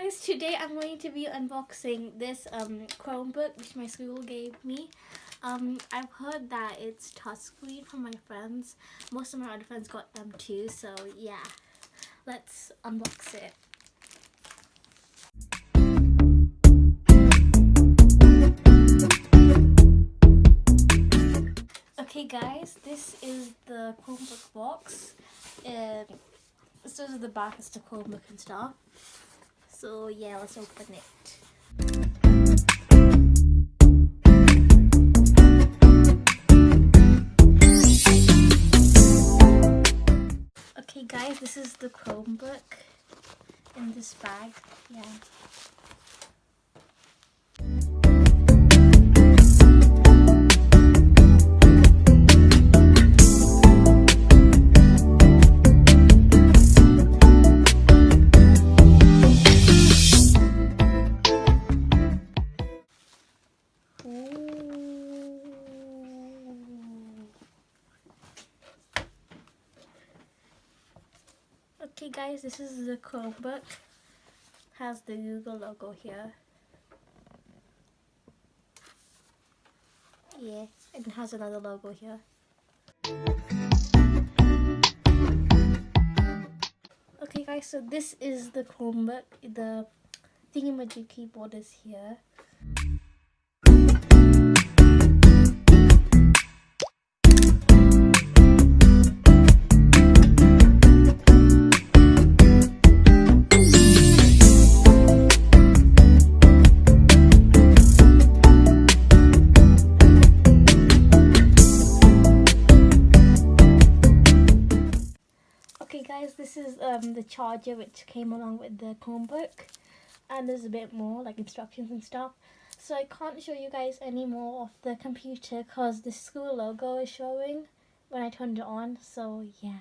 guys, today I'm going to be unboxing this Chromebook which my school gave me. I've heard that it's touchscreen from my friends. Most of my other friends got them too, so yeah, let's unbox it. Okay guys, this is the Chromebook box. This is the back, it's the Chromebook and stuff. So yeah, let's open it. Okay guys, this is the Chromebook in this bag. Yeah. Okay guys, this is the Chromebook. Has the Google logo here. Yeah, and it has another logo here. Okay guys, so this is the Chromebook. The thingamajig keyboard is here. Okay guys, this is the charger which came along with the Chromebook, and there's a bit more like instructions and stuff. So I can't show you guys any more of the computer because the school logo is showing when I turned it on, so yeah.